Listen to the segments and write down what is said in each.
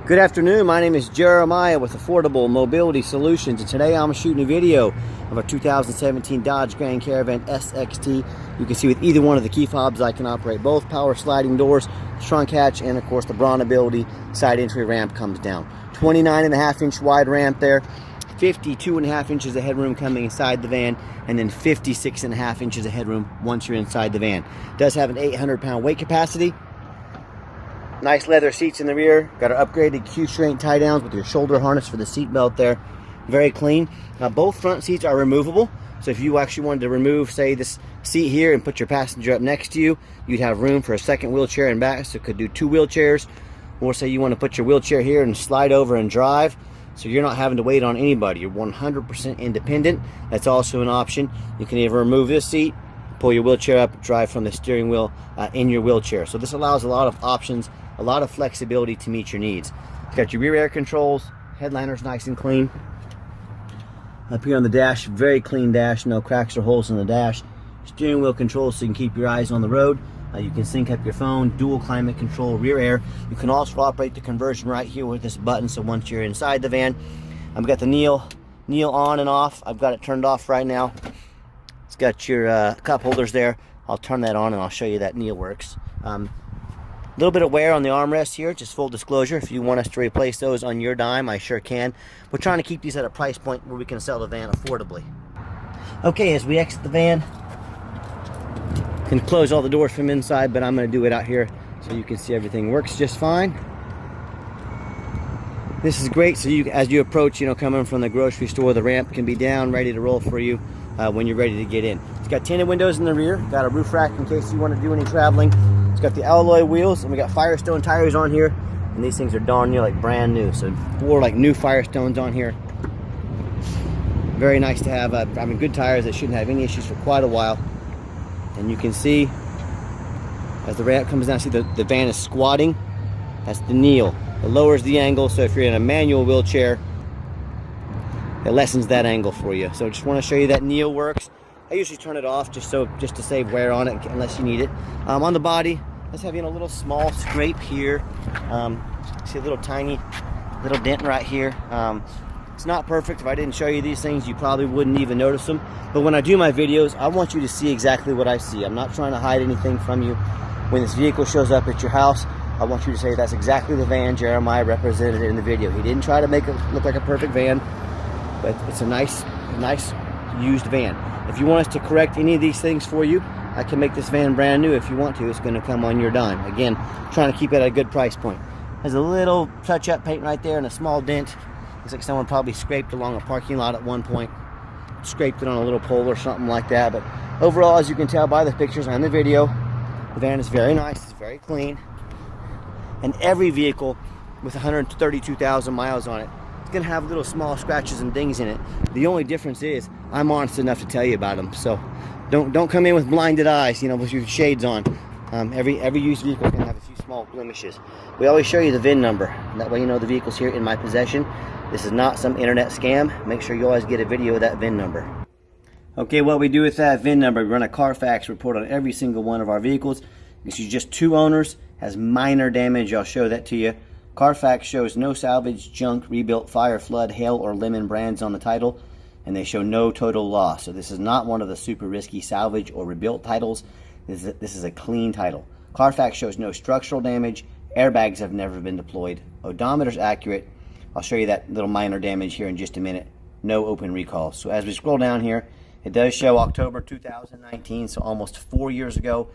Good afternoon, my name is Jeremiah with Affordable Mobility Solutions, and today I'm shooting a video of a 2017 Dodge Grand Caravan SXT. You can see with either one of the key fobs I can operate both power sliding doors, trunk hatch, and of course the Bronability side entry ramp comes down. 29.5-inch wide ramp there, 52.5 inches of headroom coming inside the van, and then 56.5 inches of headroom once you're inside the van. It does have an 800-pound weight capacity. Nice leather seats in the rear. Got our upgraded Q-shrink tie downs with your shoulder harness for the seat belt there. Very clean. Both front seats are removable. So if you actually wanted to remove, say, this seat here and put your passenger up next to you, you'd have room for a second wheelchair in back. So it could do 2 wheelchairs. Or say you want to put your wheelchair here and slide over and drive. So you're not having to wait on anybody. You're 100% independent. That's also an option. You can either remove this seat, pull your wheelchair up, drive from the steering wheel in your wheelchair. So this allows a lot of options, a lot of flexibility to meet your needs. It's got your rear air controls, headliner's nice and clean. Up here on the dash, very clean dash, no cracks or holes in the dash. Steering wheel controls so you can keep your eyes on the road. You can sync up your phone, dual climate control, rear air. You can also operate the conversion right here with this button, so once you're inside the van, I've got the kneel on and off. I've got it turned off right now. It's got your cup holders there. I'll turn that on and I'll show you that kneel works. A little bit of wear on the armrest here, just full disclosure. If you want us to replace those on your dime, I sure can. We're trying to keep these at a price point where we can sell the van affordably. Okay, as we exit the van, can close all the doors from inside, but I'm going to do it out here so you can see everything works just fine. This is great, so as you approach, coming from the grocery store, the ramp can be down, ready to roll for you when you're ready to get in. It's got tinted windows in the rear, got a roof rack in case you want to do any traveling. It's got the alloy wheels, and we got Firestone tires on here, and these things are darn near like brand new. So 4 like new Firestones on here. Very nice to have. Good tires that shouldn't have any issues for quite a while. And you can see as the ramp comes down, see the van is squatting. That's the kneel. It lowers the angle, so if you're in a manual wheelchair, it lessens that angle for you. So just want to show you that kneel works. I usually turn it off just to save wear on it unless you need it. On the body, let's have a little small scrape here. See a little tiny little dent right here. It's not perfect. If I didn't show you these things, you probably wouldn't even notice them. But when I do my videos, I want you to see exactly what I see. I'm not trying to hide anything from you. When this vehicle shows up at your house, I want you to say that's exactly the van Jeremiah represented in the video. He didn't try to make it look like a perfect van, but it's a nice used van. If you want us to correct any of these things for you, I can make this van brand new if you want to. It's going to come on your dime. Again, trying to keep it at a good price point. There's a little touch-up paint right there and a small dent. Looks like someone probably scraped along a parking lot at one point. Scraped it on a little pole or something like that. But overall, as you can tell by the pictures and the video, the van is very nice. It's very clean. And every vehicle with 132,000 miles on it, it's going to have little small scratches and dings in it. The only difference is I'm honest enough to tell you about them. So don't come in with blinded eyes, with your shades on. Every used vehicle is going to have a few small blemishes. We always show you the VIN number. That way you know the vehicle's here in my possession. This is not some internet scam. Make sure you always get a video of that VIN number. Okay, what we do with that VIN number, we run a Carfax report on every single one of our vehicles. This is just 2 owners, has minor damage. I'll show that to you. Carfax shows no salvage, junk, rebuilt, fire, flood, hail, or lemon brands on the title, and they show no total loss. So this is not one of the super risky salvage or rebuilt titles. This is a clean title. Carfax shows no structural damage. Airbags have never been deployed. Odometer's accurate. I'll show you that little minor damage here in just a minute. No open recalls. So as we scroll down here, it does show October 2019, so almost 4 years ago.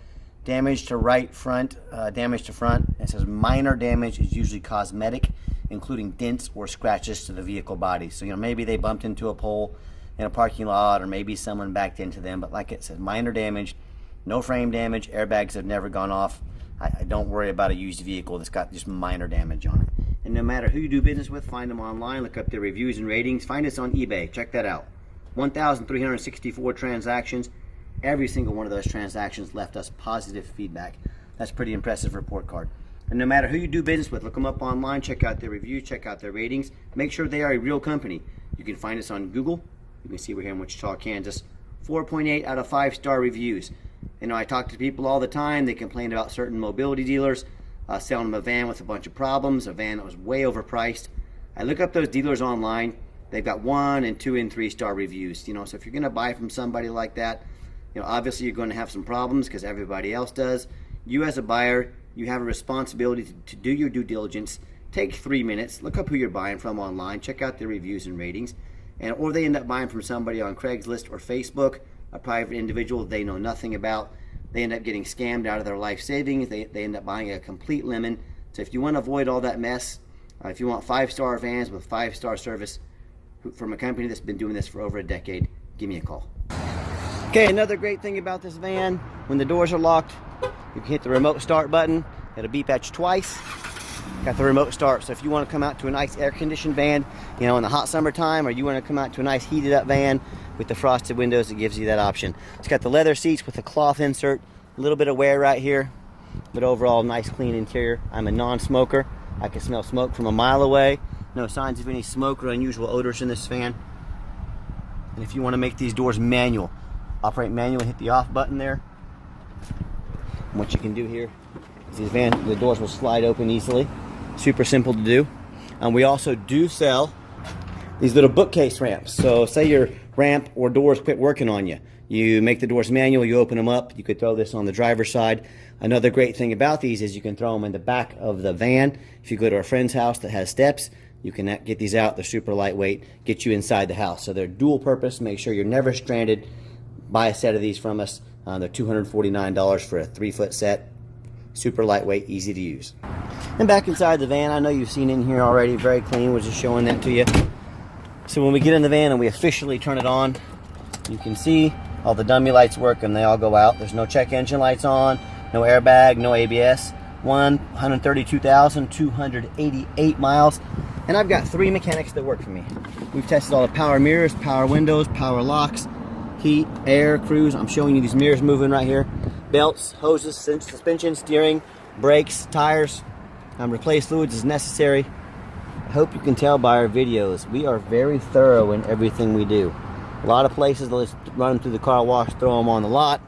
Damage to right front, damage to front. It says minor damage is usually cosmetic, including dents or scratches to the vehicle body. So maybe they bumped into a pole in a parking lot, or maybe someone backed into them. But like it says, minor damage, no frame damage. Airbags have never gone off. I don't worry about a used vehicle that's got just minor damage on it. And no matter who you do business with, find them online, look up their reviews and ratings. Find us on eBay. Check that out. 1,364 transactions. Every single one of those transactions left us positive feedback. That's a pretty impressive report card. And no matter who you do business with, look them up online, check out their reviews, check out their ratings. Make sure they are a real company. You can find us on Google. You can see we're here in Wichita, Kansas. 4.8 out of 5-star reviews. I talk to people all the time. They complain about certain mobility dealers. selling them a van with a bunch of problems, a van that was way overpriced. I look up those dealers online. They've got 1 and 2 and 3 star reviews. So if you're going to buy from somebody like that, obviously you're going to have some problems because everybody else does. You as a buyer, you have a responsibility to do your due diligence. Take 3 minutes, look up who you're buying from online, check out their reviews and ratings, or they end up buying from somebody on Craigslist or Facebook, a private individual they know nothing about. They end up getting scammed out of their life savings. They end up buying a complete lemon. So if you want to avoid all that mess, if you want 5-star vans with 5-star service from a company that's been doing this for over a decade, give me a call. Okay, another great thing about this van, when the doors are locked, you can hit the remote start button. It'll beep at you twice. Got the remote start. So if you want to come out to a nice air-conditioned van, in the hot summertime, or you want to come out to a nice heated-up van with the frosted windows, it gives you that option. It's got the leather seats with a cloth insert, a little bit of wear right here, but overall nice clean interior. I'm a non-smoker. I can smell smoke from a mile away. No signs of any smoke or unusual odors in this van. And if you want to make these doors manual, operate manual, hit the off button there. And what you can do here is the doors will slide open easily. Super simple to do. We also do sell these little bookcase ramps. So say your ramp or doors quit working on you. You make the doors manual, you open them up. You could throw this on the driver's side. Another great thing about these is you can throw them in the back of the van. If you go to a friend's house that has steps, you can get these out. They're super lightweight, get you inside the house. So they're dual purpose. Make sure you're never stranded. Buy a set of these from us. They're $249 for a 3-foot set. Super lightweight, easy to use. And back inside the van, I know you've seen in here already, very clean. We're just showing that to you. So when we get in the van and we officially turn it on, you can see all the dummy lights work and they all go out. There's no check engine lights on, no airbag, no ABS. 132,288 miles. And I've got 3 mechanics that work for me. We've tested all the power mirrors, power windows, power locks, heat, air, cruise. I'm showing you these mirrors moving right here. Belts, hoses, suspension, steering, brakes, tires. Replace fluids as necessary. I hope you can tell by our videos, we are very thorough in everything we do. A lot of places, they'll just run them through the car wash, throw them on the lot,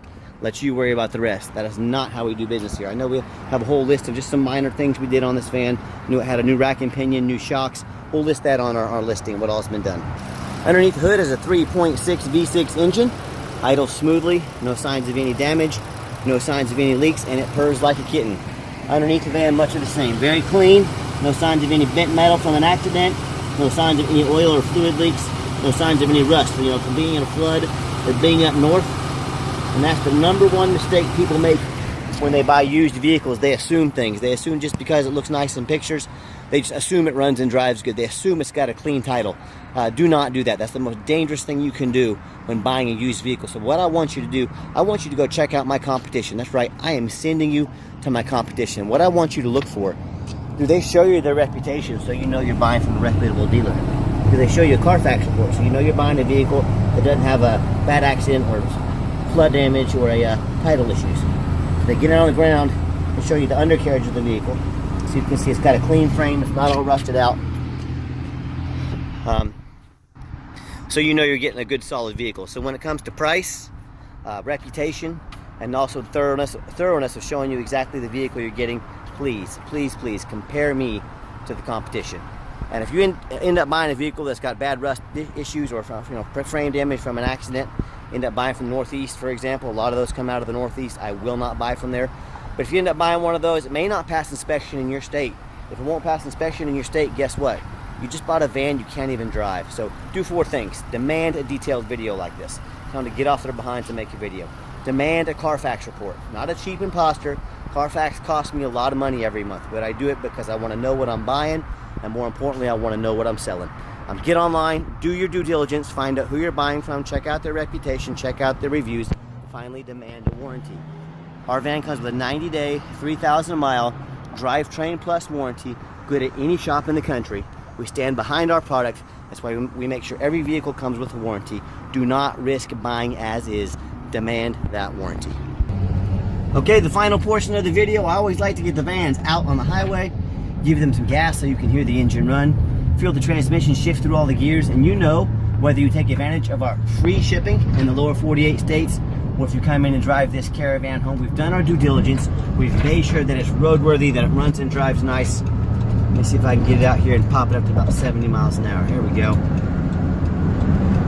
let you worry about the rest. That is not how we do business here. I know we have a whole list of just some minor things we did on this van. It had a new rack and pinion, new shocks. We'll list that on our listing, what all's been done. Underneath the hood is a 3.6 V6 engine. Idles smoothly, no signs of any damage, no signs of any leaks, and it purrs like a kitten. Underneath the van, much of the same. Very clean, no signs of any bent metal from an accident, no signs of any oil or fluid leaks, no signs of any rust, from being in a flood or being up north. And that's the #1 mistake people make when they buy used vehicles. They assume things. They assume just because it looks nice in pictures, they just assume it runs and drives good. They assume it's got a clean title. Do not do that. That's the most dangerous thing you can do when buying a used vehicle. So what I want you to do, I want you to go check out my competition. That's right, I am sending you to my competition. What I want you to look for, do they show you their reputation so you know you're buying from a reputable dealer? Do they show you a Carfax report so you know you're buying a vehicle that doesn't have a bad accident or flood damage or a title issues? They get it on the ground and show you the undercarriage of the vehicle. So you can see it's got a clean frame, it's not all rusted out. So you know you're getting a good solid vehicle. So when it comes to price, reputation, and also thoroughness of showing you exactly the vehicle you're getting, please compare me to the competition. And if you end up buying a vehicle that's got bad rust issues or frame damage from an accident, end up buying from the Northeast, for example, a lot of those come out of the Northeast. I will not buy from there. But if you end up buying one of those, it may not pass inspection in your state. If it won't pass inspection in your state, guess what? You just bought a van you can't even drive. So do 4 things. Demand a detailed video like this. Tell them to get off their behinds and make a video. Demand a Carfax report. Not a cheap imposter. Carfax costs me a lot of money every month, but I do it because I want to know what I'm buying, and more importantly, I want to know what I'm selling. Get online, do your due diligence, find out who you're buying from, check out their reputation, check out their reviews, finally demand a warranty. Our van comes with a 90-day, 3,000-mile drivetrain plus warranty, good at any shop in the country. We stand behind our product. That's why we make sure every vehicle comes with a warranty. Do not risk buying as is. Demand that warranty. Okay, the final portion of the video, I always like to get the vans out on the highway, give them some gas so you can hear the engine run, feel the transmission shift through all the gears, and whether you take advantage of our free shipping in the lower 48 states or if you come in and drive this Caravan home, we've done our due diligence. We've made sure that it's roadworthy, that it runs and drives nice. Let me see if I can get it out here and pop it up to about 70 miles an hour. Here we go.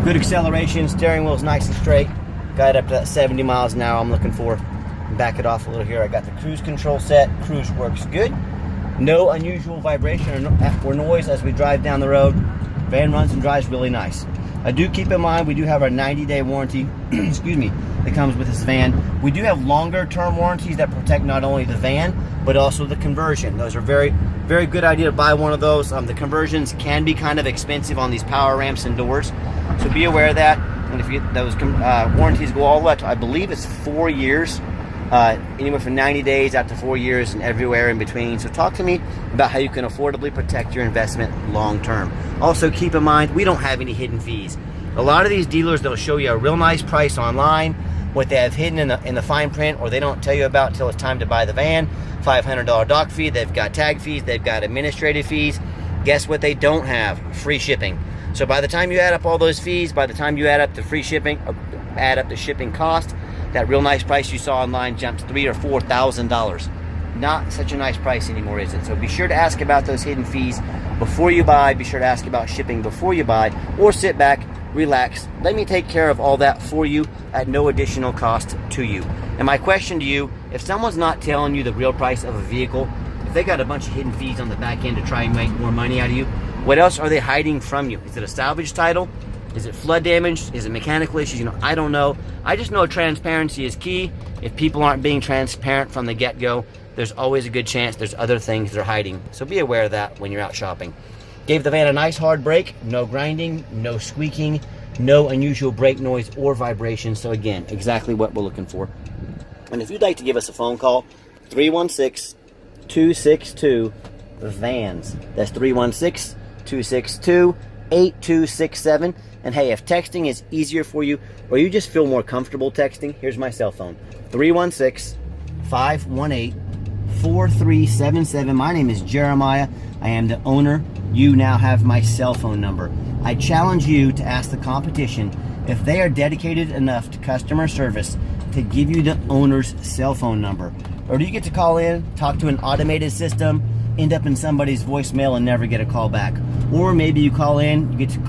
Good acceleration, steering wheel's nice and straight. Got it up to that 70 miles an hour I'm looking for. Back it off a little here. I got the cruise control set. Cruise works good. No unusual vibration or noise as we drive down the road. Van runs and drives really nice. I do keep in mind we do have our 90-day warranty, excuse me, that comes with this van. We do have longer term warranties that protect not only the van, but also the conversion. Those are very, very good idea to buy one of those. The conversions can be kind of expensive on these power ramps and doors, so be aware of that. And if those warranties go all the way, I believe it's 4 years, anywhere from 90 days out to 4 years and everywhere in between. So talk to me about how you can affordably protect your investment long term. Also keep in mind, we don't have any hidden fees. A lot of these dealers, they'll show you a real nice price online, what they have hidden in the fine print, or they don't tell you about until it's time to buy the van. $500 dock fee, they've got tag fees, they've got administrative fees. Guess what they don't have? Free shipping. So by the time you add up all those fees, by the time you add up the free shipping, add up the shipping cost, that real nice price you saw online jumps $3,000 or $4,000. Not such a nice price anymore, is it? So be sure to ask about those hidden fees before you buy. Be sure to ask about shipping before you buy, or sit back, relax, let me take care of all that for you at no additional cost to you. And my question to you, if someone's not telling you the real price of a vehicle, if they got a bunch of hidden fees on the back end to try and make more money out of you, what else are they hiding from you? Is it a salvage title? Is it flood damage? Is it mechanical issues? You know, I don't know. I just know transparency is key. If people aren't being transparent from the get-go, there's always a good chance there's other things they're hiding. So be aware of that when you're out shopping. Gave the van a nice hard brake, no grinding, no squeaking, no unusual brake noise or vibration. So again, exactly what we're looking for. And if you'd like to give us a phone call, 316-262-VANS. That's 316-262-8267. And hey, if texting is easier for you, or you just feel more comfortable texting, here's my cell phone, 316-518-4377. My name is Jeremiah. I am the owner. You now have my cell phone number. I challenge you to ask the competition if they are dedicated enough to customer service to give you the owner's cell phone number. Or do you get to call in, talk to an automated system, end up in somebody's voicemail and never get a call back? Or maybe you call in, you get to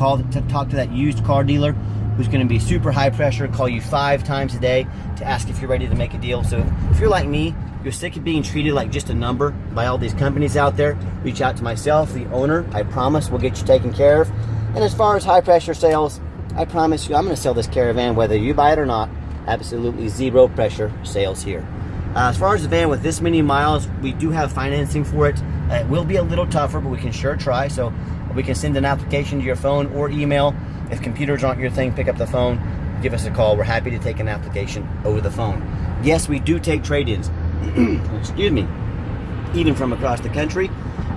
talk to that used car dealer who's going to be super high pressure, call you 5 times a day to ask if you're ready to make a deal. So if you're like me, you're sick of being treated like just a number by all these companies out there, reach out to myself, the owner. I promise we'll get you taken care of. And as far as high pressure sales, I promise you I'm going to sell this Caravan whether you buy it or not. Absolutely zero pressure sales here. As far as the van with this many miles, we do have financing for it. It will be a little tougher, but we can sure try. So we can send an application to your phone or email. If computers aren't your thing, pick up the phone, give us a call. We're happy to take an application over the phone. Yes, we do take trade-ins. Excuse me. Even from across the country,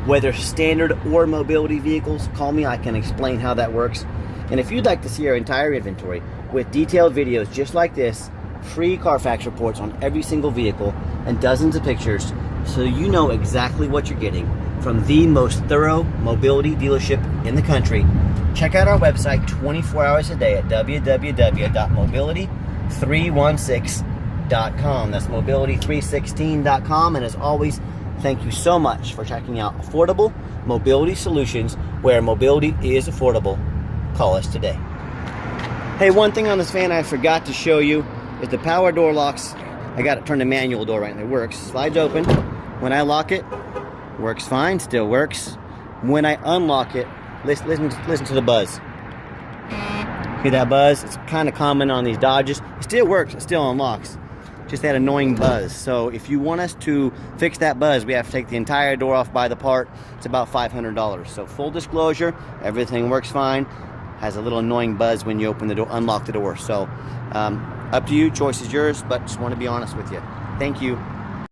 whether standard or mobility vehicles, call me. I can explain how that works. And if you'd like to see our entire inventory with detailed videos just like this, free Carfax reports on every single vehicle, and dozens of pictures, so you know exactly what you're getting from the most thorough mobility dealership in the country, check out our website 24 hours a day at www.mobility316.com. That's mobility316.com. And as always, thank you so much for checking out affordable mobility solutions where mobility is affordable. Call us today. Hey, one thing on this van I forgot to show you is the power door locks. I got to turn the manual door right, and it works. Slides open. When I lock it, works fine, still works. When I unlock it, listen to the buzz. Hear that buzz? It's kind of common on these Dodges. It still works, it still unlocks. Just that annoying buzz. So if you want us to fix that buzz, we have to take the entire door off by the part. It's about $500. So full disclosure, everything works fine. Has a little annoying buzz when you open the door, unlock the door. So up to you, choice is yours, but just want to be honest with you. Thank you.